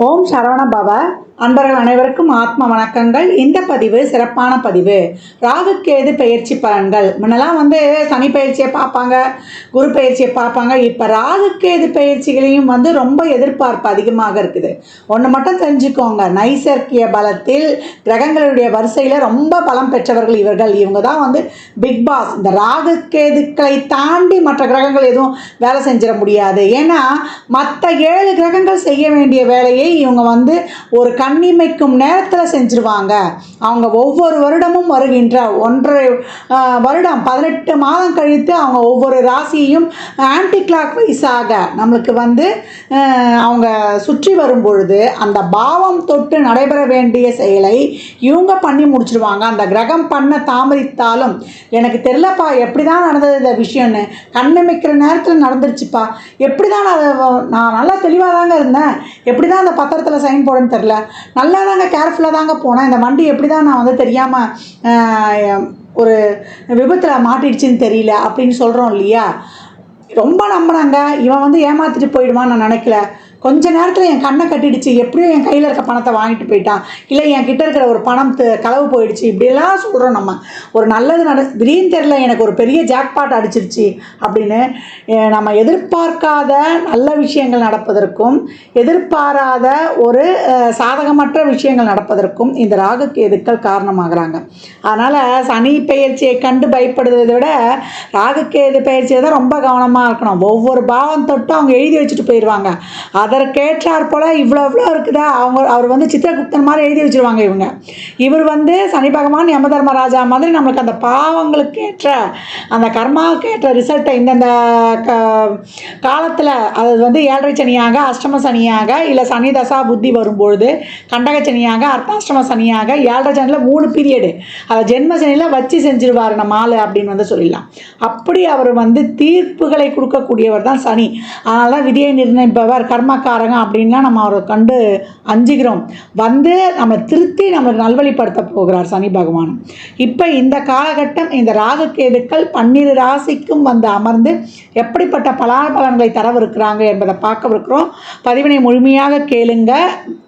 ஓம் சரவண பவ. அன்பர்கள் அனைவருக்கும் ஆத்ம வணக்கங்கள். இந்த பதிவு சிறப்பான பதிவு. ராகுக்கேது பயிற்சி பலன்கள். முன்னெல்லாம் சனி பயிற்சியை பார்ப்பாங்க, குரு பயிற்சியை பார்ப்பாங்க. இப்போ ராகுக்கேது பயிற்சிகளையும் ரொம்ப எதிர்பார்ப்பு அதிகமாக இருக்குது. ஒன்று மட்டும் தெரிஞ்சுக்கோங்க, நைசர்கிய பலத்தில் கிரகங்களுடைய வரிசையில் ரொம்ப பலம் பெற்றவர்கள் இவர்கள். இவங்க தான் பிக் பாஸ். இந்த ராகுக்கேதுக்களை தாண்டி மற்ற கிரகங்கள் எதுவும் வேலை செஞ்சிட முடியாது. ஏன்னா மற்ற 7 கிரகங்கள் செய்ய வேண்டிய வேலையை இவங்க ஒரு கண்ணிமைக்கும் நேரத்தில் செஞ்சுருவாங்க. அவங்க ஒவ்வொரு வருடமும் வருகின்ற 1.5 வருடம் 18 மாதம் கழித்து அவங்க ஒவ்வொரு ராசியையும் ஆன்டி கிளாக் வைஸாக நம்மளுக்கு அவங்க சுற்றி வரும் பொழுது அந்த பாவம் தொட்டு நடைபெற வேண்டிய செயலை இவங்க பண்ணி முடிச்சிருவாங்க. அந்த கிரகம் பண்ண தாமதித்தாலும் எனக்கு தெரியலப்பா எப்படி தான் நடந்தது இந்த விஷயம்னு, கண்ணிமைக்கிற நேரத்தில் நடந்துருச்சுப்பா, எப்படி தான் நான் நல்லா தெளிவாக தாங்க இருந்தேன், எப்படி தான் அந்த பத்திரத்தில் சைன் போடுன்னு தெரில, நல்லா தாங்க கேர்ஃபுல்லாக தாங்க போனேன், இந்த வண்டி எப்படி தான் நான் தெரியாமல் ஒரு விபத்தில் மாட்டிடுச்சின்னு தெரியல அப்படின்னு சொல்கிறோம் இல்லையா. ரொம்ப நம்பினாங்க, இவன் ஏமாற்றிட்டு போயிடுவான்னு நான் நினைக்கல. கொஞ்ச நேரத்தில் என் கண்ணை கட்டிடுச்சு, எப்படியோ என் கையில் இருக்க பணத்தை வாங்கிட்டு போயிட்டான், இல்லை என் கிட்ட இருக்கிற ஒரு பணம் களவு போயிடுச்சு, இப்படியெல்லாம் சொல்கிறோம். நம்ம ஒரு நல்லது திடீர்னு தெரில எனக்கு ஒரு பெரிய ஜாக்பாட் அடிச்சிருச்சு அப்படின்னு நம்ம எதிர்பார்க்காத நல்ல விஷயங்கள் நடப்பதற்கும் எதிர்பாராத ஒரு சாதகமற்ற விஷயங்கள் நடப்பதற்கும் இந்த ராகுக்கேதுக்கள் காரணமாகறாங்க. அதனால் சனி பயிற்சியை கண்டு பயப்படுவதை விட ராகுக்கேது பயிற்சியை தான் ரொம்ப கவனமாக இருக்கணும். ஒவ்வொரு பாவம் தொட்டு அவங்க எழுதி வச்சுட்டு போயிடுவாங்க. அதற்கேற்றார் போல் இவ்வளோ இருக்குதா, அவர் சித்திரகுப்தன் மாதிரி எழுதி வச்சுருவாங்க. இவர் சனி பகவான் யமதர்மராஜா மாதிரி நம்மளுக்கு அந்த பாவங்களுக்கு ஏற்ற அந்த கர்மாவுக்கு ஏற்ற ரிசல்ட்டை இந்தந்த காலத்தில், அது 7.5 சனியாக, அஷ்டம சனியாக, இல்லை சனி தசா புத்தி வரும்பொழுது கண்டக சனியாக, அர்த்தாஷ்டம சனியாக, 7.5 சனியில் 3 பீரியடு அதை ஜென்ம சனியில் வச்சு செஞ்சிருவார் நம்ம ஆள் அப்படின்னு சொல்லிடலாம். அப்படி அவர் தீர்ப்புகளை கொடுக்கக்கூடியவர் தான் சனி. அதனால தான் விதியை நிர்ணயிப்பவர், கர்மக்காரங்க அப்படின்லாம் நம்ம அவரை கண்டு அஞ்சுகிறோம். நம்ம திருத்தி நம்மளுக்கு நல்வழிப்படுத்த போகிறார் சனி பகவான். இப்போ இந்த காலகட்டம் இந்த ராகுக்கேதுக்கள் 12 ராசிக்கும் அமர்ந்து எப்படிப்பட்ட பலாபலன்களை தரவிருக்கிறாங்க என்பதை பார்க்கவிருக்கிறோம். பதிவினை முழுமையாக கேளுங்க.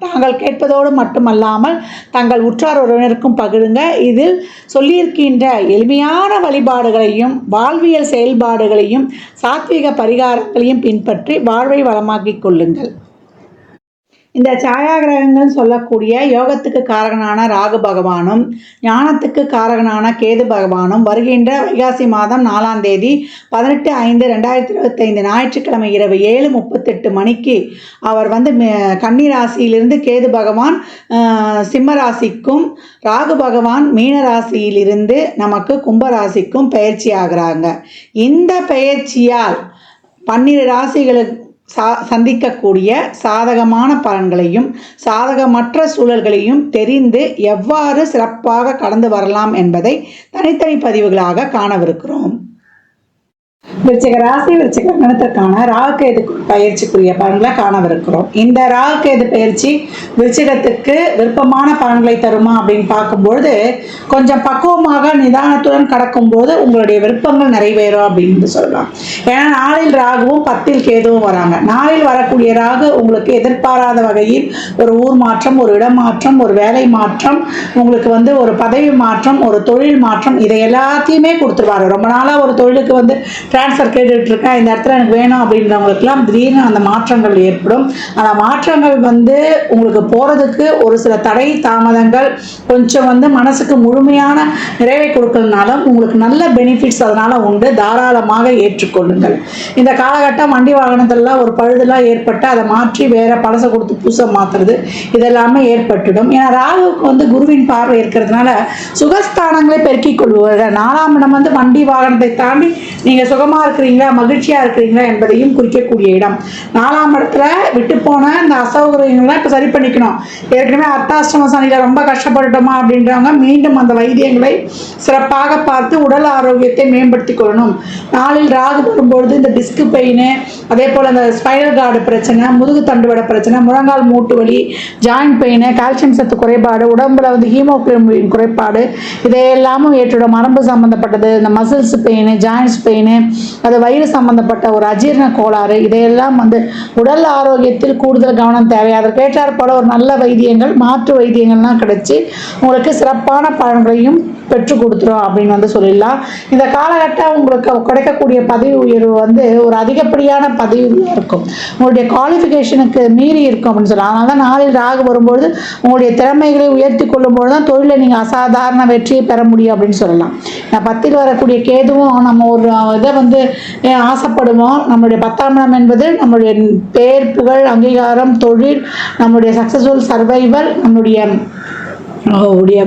தாங்கள் கேட்பதோடு மட்டுமல்லாமல் தங்கள் உற்றார் உறவினருக்கும் பகிருங்க. இதில் சொல்லியிருக்கின்ற எளிமையான வழிபாடுகளையும் வாழ்வியல் செயல்பாடுகளையும் சாத்வீக பரிகாரங்களையும் பின்பற்றி வாழ்வை வளமாக்கிக் கொள்ளுங்கள். இந்த சாயாகிரகங்கள் சொல்லக்கூடிய யோகத்துக்கு காரகனான ராகு பகவானும் ஞானத்துக்கு காரகனான கேது பகவானும் வருகின்ற வைகாசி மாதம் 4ஆம் தேதி 18/5/2025 ஞாயிற்றுக்கிழமை இரவு 7:38 மணிக்கு அவர் கன்னி ராசியிலிருந்து கேது பகவான் சிம்ம ராசிக்கும், ராகு பகவான் மீன ராசியிலிருந்து நமக்கு கும்பராசிக்கும் பயிற்சி ஆகிறாங்க. இந்த பயிற்சியால் 12 ராசிகளுக்கு சந்திக்கக்கூடிய சாதகமான பலன்களையும் சாதகமற்ற சூழல்களையும் தெரிந்து எவ்வாறு சிறப்பாக கடந்து வரலாம் என்பதை தனித்தனி பதிவுகளாக காணவிருக்கிறோம். விருச்சிக ராசி விருச்சிக லக்னத்திற்கான ராகுகேது பயிற்சிக்குரிய பலன்களை காணவிருக்கிறோம். இந்த ராகுகேது பயிற்சி விருச்சிகத்துக்கு விருப்பமான பலன்களை தருமா அப்படின்னு பார்க்கும்பொழுது கொஞ்சம் பக்குவமாக நிதானத்துடன் கடக்கும்போது உங்களுடைய விருப்பங்கள் நிறைவேறும் அப்படின்னு சொல்லலாம். ஏன்னா நாளில் ராகுவும் 10ல் கேதுவும் வராங்க. நாளில் வரக்கூடிய ராகு உங்களுக்கு எதிர்பாராத வகையில் ஒரு ஊர் மாற்றம், ஒரு இடமாற்றம், ஒரு வேலை மாற்றம், உங்களுக்கு ஒரு பதவி மாற்றம், ஒரு தொழில் மாற்றம், இதை எல்லாத்தையுமே கொடுத்துருவாரு. ரொம்ப நாளாக ஒரு தொழிலுக்கு ட்ரான்ஸ்ஃபர் கேட்டுட்டு இருக்கேன், இந்த இடத்துல எனக்கு வேணும் அப்படின்றவங்களுக்குலாம் திடீர்னு அந்த மாற்றங்கள் ஏற்படும். அந்த மாற்றங்கள் உங்களுக்கு போகிறதுக்கு ஒரு சில தடை தாமதங்கள் கொஞ்சம் மனசுக்கு முழுமையான நிறைவை கொடுக்கறதுனால உங்களுக்கு நல்ல பெனிஃபிட்ஸ் அதனால் உண்டு. தாராளமாக ஏற்றுக்கொள்ளுங்கள். இந்த காலகட்டம் வண்டி வாகனத்திலலாம் ஒரு பழுதெல்லாம் ஏற்பட்டு அதை மாற்றி வேற பழசை கொடுத்து புதுசாக மாற்றுறது இதெல்லாமே ஏற்பட்டுடும். ஏன்னா ராகுவுக்கு குருவின் பார்வை இருக்கிறதுனால சுகஸ்தானங்களை பெருக்கிக் கொள்வார்கள். 4ஆம் இடம் வண்டி வாகனத்தை தாண்டி நீங்கள் சுகமாக இருக்கிறீங்களா, மகிழ்ச்சியாக இருக்கிறீங்களா என்பதையும் குறிக்கக்கூடிய இடம். 4ஆம் இடத்துல விட்டு போன இந்த அசௌகரியங்கள்லாம் இப்போ சரி பண்ணிக்கணும். ஏற்கனவே அர்த்தாஷ்டம சனியில் ரொம்ப கஷ்டப்பட்டுட்டோமா அப்படின்றவங்க மீண்டும் அந்த வைத்தியங்களை சிறப்பாக பார்த்து உடல் ஆரோக்கியத்தை மேம்படுத்திக் கொள்ளணும். நாளில் ராகு வரும்பொழுது இந்த டிஸ்க் பெயின், அதே போல் அந்த ஸ்பைனல் கார்டு பிரச்சனை, முதுகு தண்டுவட பிரச்சனை, முழங்கால் மூட்டு வலி, ஜாயிண்ட் பெயின், கால்சியம் சத்து குறைபாடு, உடம்புல ஹீமோகுளோபின் குறைபாடு, இதையெல்லாமும் ஏற்றுடும். மரபு சம்மந்தப்பட்டது, இந்த மசில்ஸ் பெயின், ஜாயின்ஸ் பெயின், அது வயிறு சம்பந்தப்பட்ட ஒரு அஜீரண கோளாறு, இதையெல்லாம் வந்து உடல் ஆரோக்கியத்தில் கூடுதல் கவனம் தேவை. அதற்கேற்றாற் போல ஒரு நல்ல வைத்தியங்கள், மாற்று வைத்தியங்கள்லாம் கிடைச்சி உங்களுக்கு சிறப்பான பலன்களையும் பெற்றுக் கொடுத்துரும் அப்படின்னு வந்து சொல்லிடலாம். இந்த காலகட்டம் உங்களுக்கு கிடைக்கக்கூடிய பதவி உயர்வு வந்து ஒரு அதிகப்படியான பதவி இருக்கும், உங்களுடைய குவாலிஃபிகேஷனுக்கு மீறி இருக்கும் அப்படின்னு சொல்லலாம். அதனால தான் நாளில் ராகு வரும்பொழுது உங்களுடைய திறமைகளை உயர்த்தி கொள்ளும்போது தான் தொழிலில் நீங்கள் அசாதாரண வெற்றியை பெற முடியும் அப்படின்னு சொல்லலாம். 10ல் வரக்கூடிய கேதுவும் நம்ம ஒரு இதை வந்து ஆசைப்படுவோம். நம்மளுடைய 10ஆம் இடம் என்பது நம்மளுடைய பேர், புகழ், அங்கீகாரம், தொழில், நம்மளுடைய சக்சஸ்ஃபுல் சர்வைவல், நம்மளுடைய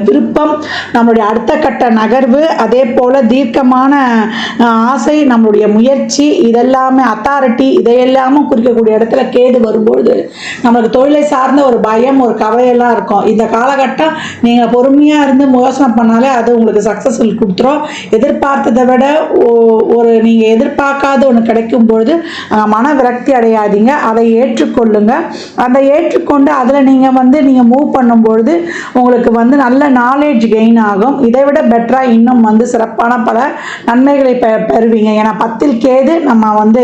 விருப்பம், நம்மளுடைய அடுத்த கட்ட நகர்வு, அதே போல் தீர்க்கமான ஆசை, நம்மளுடைய முயற்சி, இதெல்லாமே அத்தாரிட்டி, இதையெல்லாமும் குறிக்கக்கூடிய இடத்துல கேது வரும்பொழுது நம்மளுக்கு தொழிலை சார்ந்த ஒரு பயம், ஒரு கவலையெல்லாம் இருக்கும். இந்த காலகட்டம் நீங்கள் பொறுமையாக இருந்து யோசனை பண்ணாலே அது உங்களுக்கு சக்ஸஸ்ஃபுல் கொடுத்துரும். எதிர்பார்த்ததை விட ஒரு நீங்கள் எதிர்பார்க்காத ஒன்று கிடைக்கும் பொழுது மன விரக்தி அடையாதீங்க, அதை ஏற்றுக்கொள்ளுங்க. அதை ஏற்றுக்கொண்டு அதில் நீங்கள் மூவ் பண்ணும்பொழுது உங்களுக்கு வந்து நல்ல நாலேஜ் கெயின் ஆகும். இதை விட பெட்டராக இன்னும் வந்து சிறப்பான பல நன்மைகளை பெறுவீங்க. ஏன்னா 10ல் கேது நம்ம வந்து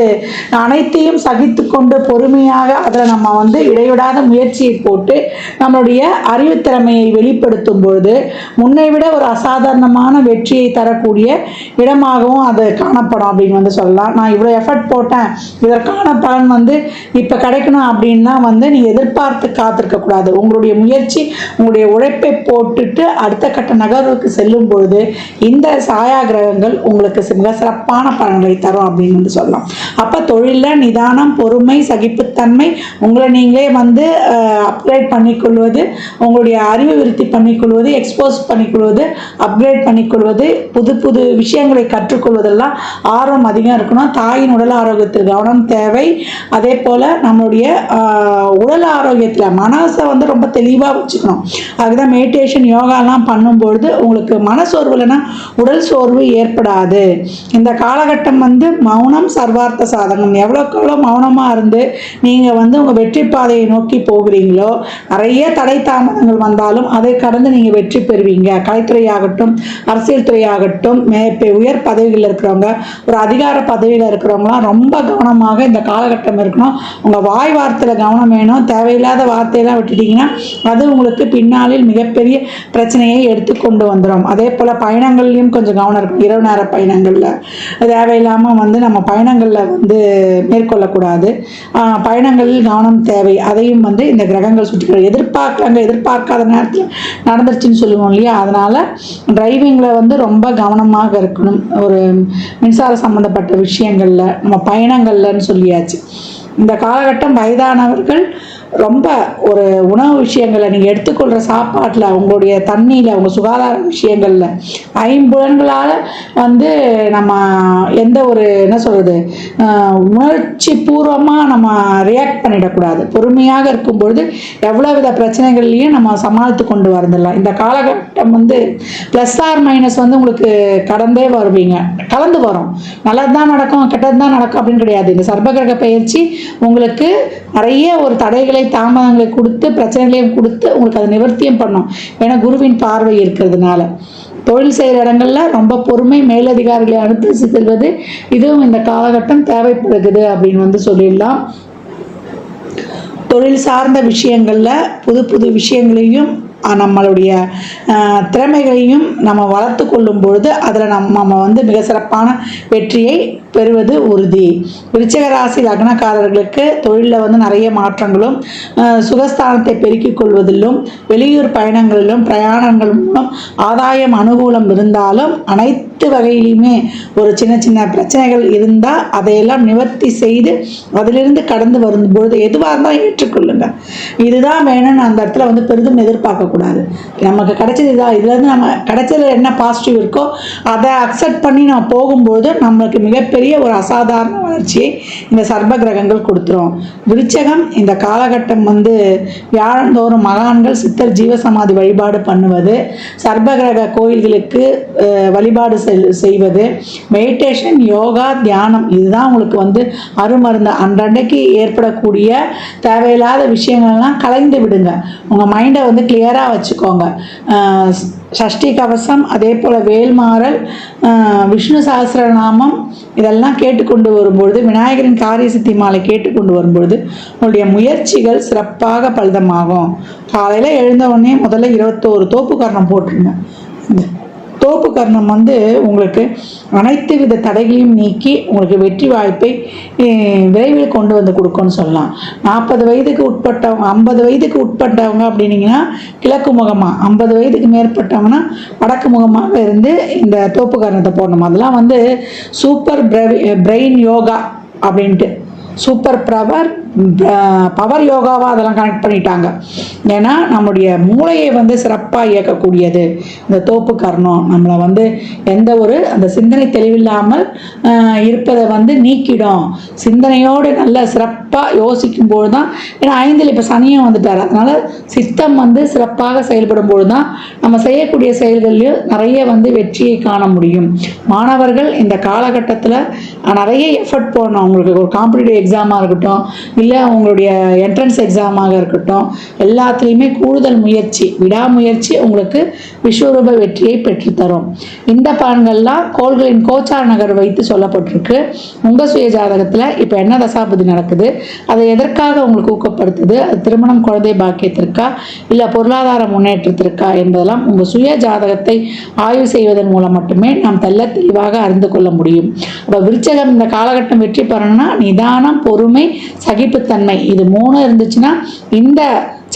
அனைத்தையும் சகித்து கொண்டு பொறுமையாக அதில் நம்ம வந்து இடைவிடாத முயற்சியை போட்டு நம்மளுடைய அறிவுத்திறமையை வெளிப்படுத்தும் பொழுது முன்னை விட ஒரு அசாதாரணமான வெற்றியை தரக்கூடிய இடமாகவும் அது காணப்படும் அப்படின்னு வந்து சொல்லலாம். நான் இவ்வளோ எஃபர்ட் போட்டேன், இதற்கான பலன் வந்து இப்போ கிடைக்கணும் அப்படின்னா வந்து நீங்கள் எதிர்பார்த்து காத்திருக்கக்கூடாது. உங்களுடைய முயற்சி, உங்களுடைய உழைப்பை போட்டுட்டு அடுத்த கட்ட நகர்வுக்கு செல்லும் பொழுது இந்த சாயா கிரகங்கள் உங்களுக்கு மிக சிறப்பான பலன்களை தரும் அப்படின்னு வந்து சொல்லலாம். அப்போ தொழிலில் நிதானம், பொறுமை, சகிப்புத்தன்மை, உங்களை நீங்களே வந்து அப்கிரேட் பண்ணிக்கொள்வது, உங்களுடைய அறிவு விருத்தி பண்ணிக்கொள்வது, எக்ஸ்போஸ் பண்ணிக்கொள்வது, அப்கிரேட் பண்ணிக்கொள்வது, புது புது விஷயங்களை கற்றுக்கொள்வதெல்லாம் ஆர்வம் அதிகம் இருக்கணும். தாயின் உடல் ஆரோக்கியத்தில் கவனம் தேவை. அதே போல் நம்மளுடைய உடல் ஆரோக்கியத்தில் மனசை வந்து ரொம்ப தெளிவாக வச்சுக்கணும். அதுதான் மெடிடேஷன், யோகாலாம் பண்ணும்பொழுது உங்களுக்கு மனசோர்வு இல்லைன்னா உடல் சோர்வு ஏற்படாது. இந்த காலகட்டம் வந்து மௌனம் சர்வார்த்த சாதகம். எவ்வளோக்கு எவ்வளோ மௌனமாக இருந்து நீங்கள் வந்து உங்கள் வெற்றி பாதையை நோக்கி போகிறீங்களோ, நிறைய தடை தாமதங்கள் வந்தாலும் அதை கடந்து நீங்கள் வெற்றி பெறுவீங்க. கலைத்துறையாகட்டும், அரசியல் துறையாகட்டும், உயர் பதவிகளில் இருக்கிறவங்க, ஒரு அதிகார பதவியில் இருக்கிறவங்களாம் ரொம்ப கவனமாக இந்த காலகட்டம் இருக்கணும். உங்கள் வாய் வார்த்தையில் கவனம் வேணும். தேவையில்லாத வார்த்தையெல்லாம் விட்டுட்டிங்கன்னா அது உங்களுக்கு பின்னாளில் மிகப்பெரிய பிரச்சனையை எடுத்துக்கொண்டு வந்துடும். அதே போல் பயணங்கள்லையும் கொஞ்சம் கவனம் இருக்கும். இரவு நேர பயணங்களில் தேவையில்லாமல் வந்து நம்ம பயணங்களில் வந்து மேற்கொள்ளக்கூடாது. பயணங்களில் கவனம் தேவை. அதையும் வந்து இந்த கிரகங்கள் சுற்றி எதிர்பார்க்காத நேரத்தில் நடந்துருச்சுன்னு சொல்லுவோம் இல்லையா, அதனால் டிரைவிங்கில் வந்து ரொம்ப கவனமாக இருக்கணும். ஒரு மின்சார சம்மந்தப்பட்ட விஷயங்களில், நம்ம பயணங்கள்லன்னு சொல்லியாச்சு. இந்த காலகட்டம் வயதானவர்கள் ரொம்ப ஒரு உணவு விஷயங்களில், நீங்கள் எடுத்துக்கொள்கிற சாப்பாட்டில், உங்களுடைய தண்ணியில், உங்கள் சுகாதார விஷயங்களில், ஐம்புலன்களால் வந்து நம்ம எந்த ஒரு என்ன சொல்கிறது உணர்ச்சி பூர்வமாக நம்ம ரியாக்ட் பண்ணிடக்கூடாது. பொறுமையாக இருக்கும்பொழுது எவ்வளோ வித பிரச்சனைகள்லையும் நம்ம சமாளித்து கொண்டு வந்துடலாம். இந்த காலகட்டம் வந்து ப்ளஸ் ஆர் மைனஸ் வந்து உங்களுக்கு கடந்தே வருவீங்க, கலந்து வரும். நல்லது தான் நடக்கும், கெட்டது தான் நடக்கும் அப்படின்னு கிடையாது. இந்த சர்ப்பகிரக பயிற்சி உங்களுக்கு நிறைய ஒரு தடைகளை, தாமதங்களை கொடுத்து, பிரச்சனைகளையும் கொடுத்து உங்களுக்கு அதை நிவர்த்தியும் பண்ணும். ஏன்னா குருவின் பார்வை இருக்கிறதுனால தொழில் செய்கிற இடங்கள்ல ரொம்ப பொறுமை, மேலதிகாரிகளை அனுசரித்து செல்வது, இதுவும் இந்த காலகட்டம் தேவைப்படுகிறது அப்படின்னு வந்து சொல்லிடலாம். தொழில் சார்ந்த விஷயங்களில் புது புது விஷயங்களையும் நம்மளுடைய திறமைகளையும் நம்ம வளர்த்து கொள்ளும் பொழுது அதில் நம்ம வந்து மிக சிறப்பான வெற்றியை பெறுவது உறுதி. விருச்சிக ராசி லக்னக்காரர்களுக்கு தொழிலில் வந்து நிறைய மாற்றங்களும், சுகஸ்தானத்தை பெருக்கிக் கொள்வதிலும், வெளியூர் பயணங்களிலும், பிரயாணங்கள் மூலம் ஆதாயம் அனுகூலம் இருந்தாலும் அனைத்து வகையிலுமே ஒரு சின்ன சின்ன பிரச்சனைகள் இருந்தால் அதையெல்லாம் நிவர்த்தி செய்து அதிலிருந்து கடந்து வரும்பொழுது எதுவாக இருந்தாலும் ஏற்றுக்கொள்ளுங்க. இதுதான் வேணும்னு அந்த இடத்துல வந்து பெரிதும் எதிர்பார்க்கக்கூடாது. நமக்கு கிடைச்சது இதான், இதுலேருந்து நம்ம கிடைச்சதுல என்ன பாசிட்டிவ் இருக்கோ அதை அக்செப்ட் பண்ணி நம்ம போகும்போது நம்மளுக்கு மிகப்பெரிய ஒரு அசாதாரண வளர்ச்சியை இந்த சர்ப்ப கிரகங்கள் கொடுத்துரும். விருச்சகம் இந்த காலகட்டம் வந்து வியாழந்தோறும் மகான்கள், சித்தர், ஜீவசமாதி வழிபாடு பண்ணுவது, சர்ப்ப கிரக கோயில்களுக்கு வழிபாடு செய்வது, மெடிடேஷன், யோகா, தியானம், இதுதான் உங்களுக்கு வந்து அருமருந்து. அன்றன்றைக்கு ஏற்படக்கூடிய தேவையில்லாத விஷயங்கள்லாம் கலைந்து விடுங்க. உங்கள் மைண்டை வந்து கிளியராக தயாராக வச்சுக்கோங்க. சஷ்டி கவசம், அதே போல் வேல்மாறல், விஷ்ணு சஹஸ்ரநாமம் இதெல்லாம் கேட்டுக்கொண்டு வரும்பொழுது, விநாயகரின் காரிய சித்தி மாலை கேட்டுக்கொண்டு வரும்பொழுது உங்களுடைய முயற்சிகள் சிறப்பாக பலிதமாகும். காலையில் எழுந்த உடனே முதல்ல 21 தோப்பு கரணம் போட்டுருங்க. தோப்பு கர்ணம் உங்களுக்கு அனைத்து வித தடைகளையும் நீக்கி உங்களுக்கு வெற்றி வாய்ப்பை விரைவில் கொண்டு வந்து கொடுக்கும்னு சொல்லலாம். 40 வயதுக்கு உட்பட்டவங்க, 50 வயதுக்கு உட்பட்டவங்க அப்படின்னீங்கன்னா கிழக்கு முகமாக, 50 வயதுக்கு மேற்பட்டவங்கன்னா வடக்கு முகமாக இருந்து இந்த தோப்பு கர்ணத்தை போடணும். அதெல்லாம் சூப்பர் பிரெயின் யோகா அப்படின்ட்டு, சூப்பர் பவர் யோகாவாக அதெல்லாம் கனெக்ட் பண்ணிட்டாங்க. ஏன்னா நம்முடைய மூளையை சிறப்பாக இயக்கக்கூடியது இந்த தோப்பு கர்ணம். நம்மளை எந்த ஒரு அந்த சிந்தனை தெளிவில்லாமல் இருப்பதை நீக்கிடும். சிந்தனையோடு நல்ல சிறப்பாக யோசிக்கும் பொழுது தான், ஏன்னா 5ல் இப்போ சனியும் வந்துட்டார், அதனால் சித்தம் சிறப்பாக செயல்படும் பொழுது தான் நம்ம செய்யக்கூடிய செயல்கள்லையும் நிறைய வெற்றியை காண முடியும். மாணவர்கள் இந்த காலகட்டத்தில் நிறைய எஃபர்ட் போடணும். அவங்களுக்கு ஒரு காம்படிட்டிவ் எக்ஸாமாக இருக்கட்டும், இல்லை உங்களுடைய என்ட்ரன்ஸ் எக்ஸாமாக இருக்கட்டும், எல்லாத்துலேயுமே கூடுதல் முயற்சி, விடாமுயற்சி உங்களுக்கு விஸ்வரூப வெற்றியை பெற்றுத்தரும். இந்த பலன்கள்லாம் கோள்களின் கோச்சார நகர் வைத்து சொல்லப்பட்டிருக்கு. உங்கள் சுய ஜாதகத்தில் இப்போ என்ன தசாபதி நடக்குது, அதை எதற்காக உங்களுக்கு ஊக்கப்படுத்துது, அது திருமணம், குழந்தை பாக்கியத்திற்கா இல்லை பொருளாதார முன்னேற்றத்திற்கா என்பதெல்லாம் உங்கள் சுய ஜாதகத்தை ஆய்வு செய்வதன் மூலம் மட்டுமே நாம் தெளிவாக அறிந்து கொள்ள முடியும். அப்போ விருச்சகம் இந்த காலகட்டம் வெற்றி பெறணும்னா நிதானம், பொறுமை, சகிப்புத்தன்மை இது 3 இருந்துச்சுன்னா இந்த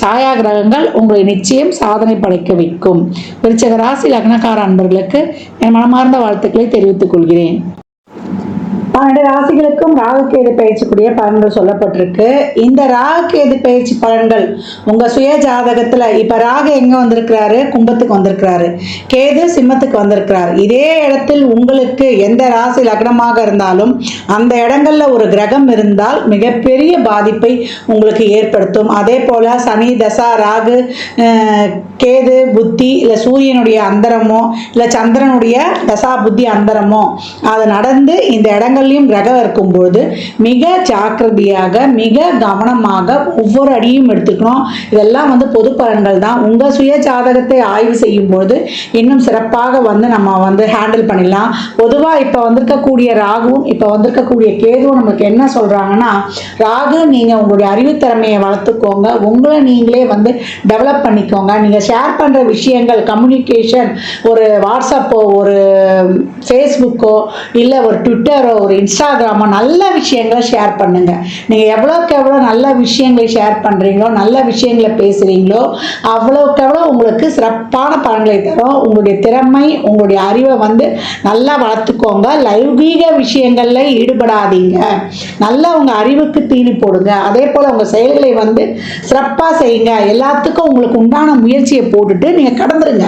சாயா கிரகங்கள் உங்களை நிச்சயம் சாதனை படைக்க வைக்கும். விருச்சிக ராசி லக்னக்கார அன்பர்களுக்கு என் மனமார்ந்த வாழ்த்துக்களை தெரிவித்துக் கொள்கிறேன். 12 ராசிகளுக்கும் ராகுகேது பயிற்சிக்குரிய பலன்கள் சொல்லப்பட்டிருக்கு. இந்த ராகுகேது பயிற்சி பலன்கள் உங்க சுய ஜாதகத்துல இப்ப ராகு எங்க வந்திருக்கிறாரு, கும்பத்துக்கு வந்திருக்கிறாரு, கேது சிம்மத்துக்கு வந்திருக்கிறார். இதே இடத்தில் உங்களுக்கு எந்த ராசி லக்னமாக இருந்தாலும் அந்த இடங்கள்ல ஒரு கிரகம் இருந்தால் மிகப்பெரிய பாதிப்பை உங்களுக்கு ஏற்படுத்தும். அதே போல சனி தசா, ராகு, கேது புத்தி, இல்லை சூரியனுடைய அந்தரமோ இல்லை சந்திரனுடைய தசா புத்தி அந்தரமோ அது நடந்து இந்த இடங்கள்லையும் கிரகம் இருக்கும்போது மிக ஜாக்கிரதையாக, மிக கவனமாக ஒவ்வொரு அடியும் எடுத்துக்கணும். இதெல்லாம் பொது பலன்கள் தான். உங்கள் சுய ஜாதகத்தை ஆய்வு செய்யும் போது இன்னும் சிறப்பாக நம்ம ஹேண்டில் பண்ணிடலாம். பொதுவாக இப்போ வந்திருக்கக்கூடிய ராகுவும் இப்போ வந்திருக்கக்கூடிய கேதுவும் நமக்கு என்ன சொல்கிறாங்கன்னா, ராகு நீங்கள் உங்களுடைய அறிவுத்திறமையை வளர்த்துக்கோங்க, உங்களை நீங்களே டெவலப் பண்ணிக்கோங்க. நீங்கள் ஷேர் பண்ணுற விஷயங்கள், கம்யூனிகேஷன், ஒரு வாட்ஸ்அப்போ, ஒரு ஃபேஸ்புக்கோ, இல்லை ஒரு ட்விட்டரோ, ஒரு இன்ஸ்டாகிராமோ நல்ல விஷயங்களை ஷேர் பண்ணுங்க. நீங்கள் எவ்வளோக்கு எவ்வளோ நல்ல விஷயங்களை ஷேர் பண்ணுறீங்களோ, நல்ல விஷயங்களை பேசுகிறீங்களோ, அவ்வளோக்கு எவ்வளோ உங்களுக்கு சிறப்பான பலன்களை தரும். உங்களுடைய திறமை, உங்களுடைய அறிவை நல்லா வளர்த்துக்கோங்க. லௌகீக விஷயங்களில் ஈடுபடாதீங்க. நல்லா உங்கள் அறிவுக்கு தீனி போடுங்க. அதே போல் உங்கள் செயல்களை சிறப்பாக செய்யுங்க. எல்லாத்துக்கும் உங்களுக்கு உண்டான முயற்சியை போட்டுட்டு நீங்கள் கடந்துருங்க.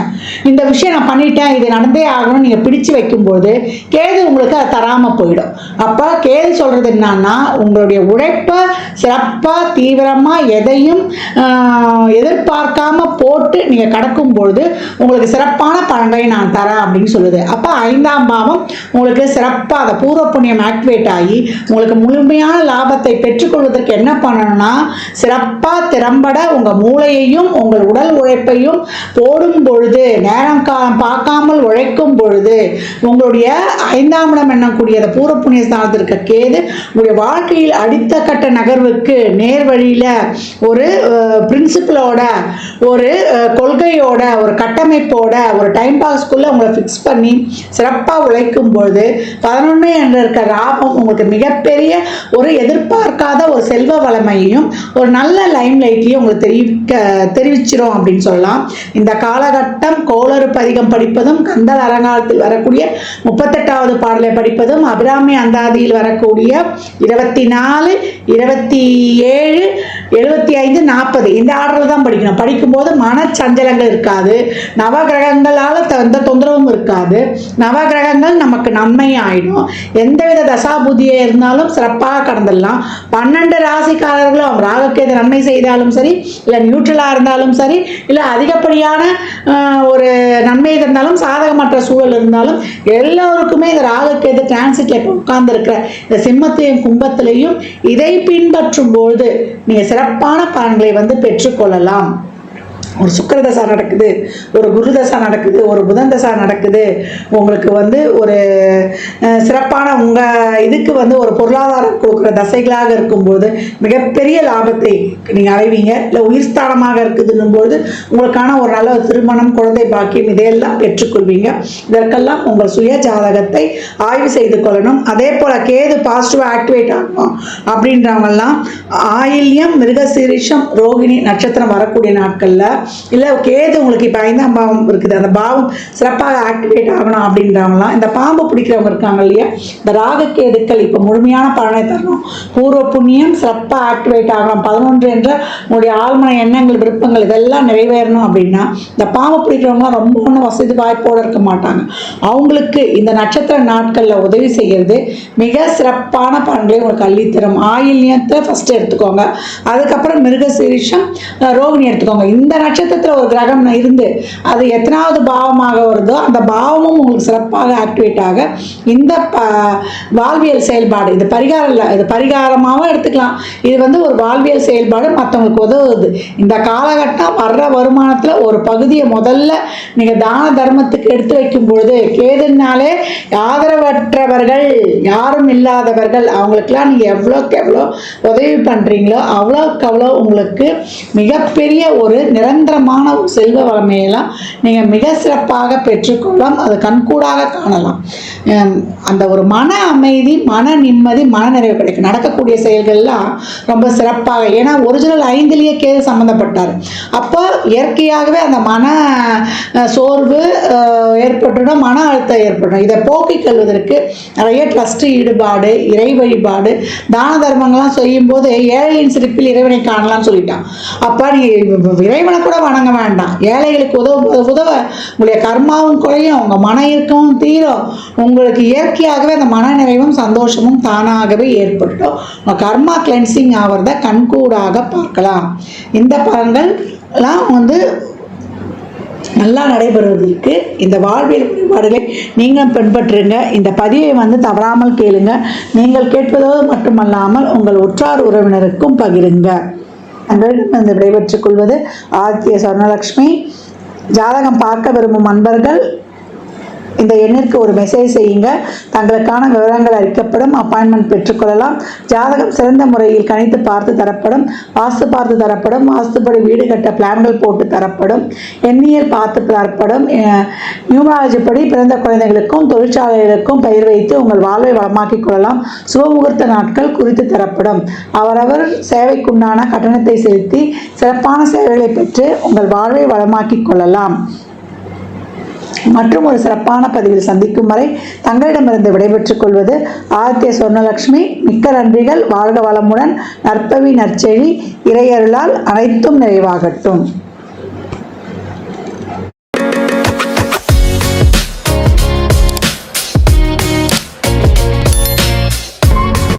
இந்த விஷயம் நான் பண்ணிட்டேன், இது நடந்தே ஆகணும் நீங்கள் பிடிச்சு வைக்கும்போது கேது உங்களுக்கு அதை தராமல் போயிடும். அப்போ கேது சொல்றது என்னன்னா, உங்களுடைய உழைப்பை சிறப்பாக தீவிரமாக எதையும் எதிர்பார்க்காம போட்டு நீங்கள் கடக்கும் பொழுது உங்களுக்கு சிறப்பான பலன்களை நான் தரேன் அப்படின்னு சொல்லுது. அப்போ 5ஆம் பாவம் உங்களுக்கு சிறப்பாக அந்த பூர்வ புண்ணியம் ஆக்டிவேட் ஆகி உங்களுக்கு முழுமையான லாபத்தை பெற்றுக்கொள்வதற்கு என்ன பண்ணணும்னா, சிறப்பாக திறம்பட உங்கள் மூளையையும் உங்கள் உடல் உழைப்பையும் போடும் பொழுது, நேரம் பார்க்காமல் உழைக்கும் பொழுது உங்களுடைய 5ஆம் இடம் எண்ணக்கூடிய பூர்வ புண்ணிய ஸ்தானத்தில் இருக்க கேது உங்களுடைய வாழ்க்கையில் அடுத்த கட்ட நகர்வுக்கு நேர் வழியில் ஒரு பிரின்சிபலோட, ஒரு கொள்கையோட, ஒரு கட்டமைப்போட, ஒரு டைம் பாஸ்க்குள்ள உங்களை ஃபிக்ஸ் பண்ணி சிறப்பாக உழைக்கும் பொழுது 11 என்ற இருக்க லாபம் உங்களுக்கு மிகப்பெரிய ஒரு எதிர்பார்க்காத ஒரு செல்வ வளமையையும் ஒரு நல்ல லைம் லைட்லையும் உங்களுக்கு தெரிவிச்சிடும் அப்படின்னு சொல்லலாம். இந்த காலகட்டம் கோளறு பதிகம் படிப்பதும், கந்தல் அலங்காரத்தில் வரக்கூடிய 38வது பாடலை படிப்பதும், அபிராமி அந்தாதியில் வரக்கூடிய 24, 27, 75, 40 இந்த ஆர்டரில் தான் படிக்கணும். படிக்கும்போது மனச்சஞ்சலங்கள் இருக்காது, நவகிரகங்களால் எந்த தொந்தரவும் இருக்காது, நவகிரகங்கள் நமக்கு நன்மை ஆயிடும். எந்தவித தசாபுதியே இருந்தாலும் சிறப்பாக கடந்துடலாம். 12 ராசிக்காரர்களும் ராகுகேது நன்மை செய்தாலும் சரி, இல்லை நியூட்ரலாக இருந்தாலும் சரி, இல்லை அதிகப்படியான ஒரு நன்மை இருந்தாலும், சாதகமற்ற சூழல் இருந்தாலும், எல்லோருக்குமே இந்த ராகுகேது டிரான்சிட்ல உட்கார்ந்து இருக்கிற இந்த சிம்மத்தையும் கும்பத்திலையும் இதை பின்பற்றும் போது நீங்க சிறப்பான பலன்களை பெற்றுக்கொள்ளலாம். ஒரு சுக்கிரதசா நடக்குது, ஒரு குருதசா நடக்குது, ஒரு புதன் தசா நடக்குது, உங்களுக்கு வந்து ஒரு சிறப்பான உங்கள் இதுக்கு வந்து ஒரு பொருளாதாரம் கொடுக்குற தசைகளாக இருக்கும்போது மிகப்பெரிய லாபத்தை நீங்கள் அடைவீங்க. இல்லை உயிர் ஸ்தானமாக இருக்குதுன்னும்போது உங்களுக்கான ஒரு நல்ல திருமணம், குழந்தை பாக்கியம் இதையெல்லாம் பெற்றுக்கொள்வீங்க. இதற்கெல்லாம் உங்கள் சுய ஜாதகத்தை ஆய்வு செய்து கொள்ளணும். அதே போல் கேது பாசிட்டிவாக ஆக்டிவேட் ஆகணும் அப்படின்றவங்கெல்லாம் ஆயில்யம், மிருகசீரிஷம், ரோகிணி நட்சத்திரம் வரக்கூடிய நாட்களில், இல்லை கேது உங்களுக்கு இப்போ 5ஆம் பாவம் இருக்குது, அந்த பாவம் சிறப்பாக ஆக்டிவேட் ஆகணும் அப்படின்றவங்களாம், இந்த பாம்பு பிடிக்கிறவங்க இருக்காங்க இல்லையா, இந்த ராகக்கேதுக்கள் இப்போ முழுமையான பலனை தரணும். பூர்வ புண்ணியம் சிறப்பாக ஆக்டிவேட் ஆகணும். 11 என்ற உங்களுடைய ஆழ்மன எண்ணங்கள், விருப்பங்கள் இதெல்லாம் நிறைவேறணும் அப்படின்னா இந்த பாம்பு பிடிக்கிறவங்களாம் ரொம்ப ஒன்றும் வசதி வாய்ப்போடு இருக்க மாட்டாங்க. அவங்களுக்கு இந்த நட்சத்திர நாட்களில் உதவி செய்கிறது மிக சிறப்பான பலன்களை உங்களுக்கு அள்ளித்தரும். ஆயில்யத்தை ஃபஸ்ட்டு எடுத்துக்கோங்க, அதுக்கப்புறம் மிருகசீரிஷம், ரோகிணி எடுத்துக்கோங்க. இந்த நட்சத்திரத்தில் ஒரு கிரகம் இருந்து அது எத்தனாவது பாவமாக வருதோ அந்த பாவமும் உங்களுக்கு சிறப்பாக ஆக்டிவேட் ஆக இந்த வாழ்வியல் செயல்பாடு, இது பரிகாரம் இல்லை, இது பரிகாரமாகவும் எடுத்துக்கலாம். இது வந்து ஒரு வாழ்வியல் செயல்பாடு, மற்றவங்களுக்கு உதவுது. இந்த காலகட்டம் வர்ற வருமானத்தில் ஒரு பகுதியை முதல்ல நீங்கள் தான தர்மத்துக்கு எடுத்து வைக்கும் பொழுது, கேதுனாலே ஆதரவற்றவர்கள், யாரும் இல்லாதவர்கள், அவங்களுக்கெல்லாம் நீங்கள் எவ்வளோக்கு எவ்வளோ உதவி பண்ணுறீங்களோ அவ்வளோக்கு அவ்வளோ உங்களுக்கு மிகப்பெரிய ஒரு நிரந்தரமான செல்வ வளமையெல்லாம் நீங்கள் மிக சிறப்பாக பெற்றுக்கொள்ளலாம். அது கண்கூடாக காணலாம். அந்த ஒரு மன அமைதி, மன நிம்மதி, மன நிறைவு கிடைக்கும். நடக்கக்கூடிய செயல்கள்லாம் ரொம்ப சிறப்பாக, ஏன்னா ஒரிஜினல் 5லேயே கேது சம்மந்தப்பட்டார். அப்போ இயற்கையாகவே அந்த மன சோர்வு ஏற்பட்டுடும், மன அழுத்தம் ஏற்படும். இதை போக்கிக் கொள்வதற்கு நிறைய ட்ரஸ்ட் ஈடுபாடு, இறை வழிபாடு, தான தர்மங்கள்லாம் செய்யும்போது ஏழையின் சிரிப்பில் இறைவனை காணலாம்னு சொல்லிட்டான். அப்போ நீங்கள் இறைவனை கூட வணங்க வேண்டாம், ஏழைகளுக்கு உதவ உங்களுடைய கர்மாவும் குறையும், உங்கள் மன இறுக்கமும் தீரும், உங்களுக்கு இயற்கையாகவே அந்த மன நிறைவும் சந்தோஷமும் தானாகவே ஏற்பட்டுடும். உங்கள் கர்மா கிளென்சிங் ஆகிறத கண்கூடாக பார்க்கலாம். இந்த பலன்கள்லாம் வந்து நல்லா நடைபெறுவதற்கு இந்த வாழ்வியல் வழிபாடுகளை நீங்கள் பின்பற்றுங்க. இந்த பதிவை வந்து தவறாமல் கேளுங்க. நீங்கள் கேட்பதோடு மட்டுமல்லாமல் உங்கள் உற்றார் உறவினருக்கும் பகிருங்க. தங்களிடம் விடைபெற்றுக் கொள்வது ஆதித்ய சொர்ணலக்ஷ்மி. ஜாதகம் பார்க்க விரும்பும் அன்பர்கள் இந்த எண்ணிற்கு ஒரு மெசேஜ் செய்யுங்க. தங்களுக்கான விவரங்கள் அளிக்கப்படும், அப்பாயின்மெண்ட் பெற்றுக்கொள்ளலாம். ஜாதகம் சிறந்த முறையில் கணித்து பார்த்து தரப்படும், வாஸ்து பார்த்து தரப்படும், வாஸ்துப்படி வீடு கட்ட பிளான்கள் போட்டு தரப்படும், எண்ணியல் பார்த்து தரப்படும். நியூமராலஜி படி பிறந்த குழந்தைகளுக்கும் தொழிற்சாலைகளுக்கும் பெயர் வைத்து உங்கள் வாழ்வை வளமாக்கிக் கொள்ளலாம். சுபமுகூர்த்த நாட்கள் குறித்து தரப்படும். அவரவர் சேவைக்குண்டான கட்டணத்தை செலுத்தி சிறப்பான சேவைகளை பெற்று உங்கள் வாழ்வை வளமாக்கிக் கொள்ளலாம். மற்றும் ஒரு சிறப்பான பதிவில் சந்திக்கும் வரை தங்களிடமிருந்து விடைபெற்றுக் கொள்வது ஆதித்ய சொர்ணலக்ஷ்மி. மிக்க நன்றிகள். வாழ்க வளமுடன். நற்பவி நற்செழி. இறையருளால் அனைத்தும் நிறைவாகட்டும்.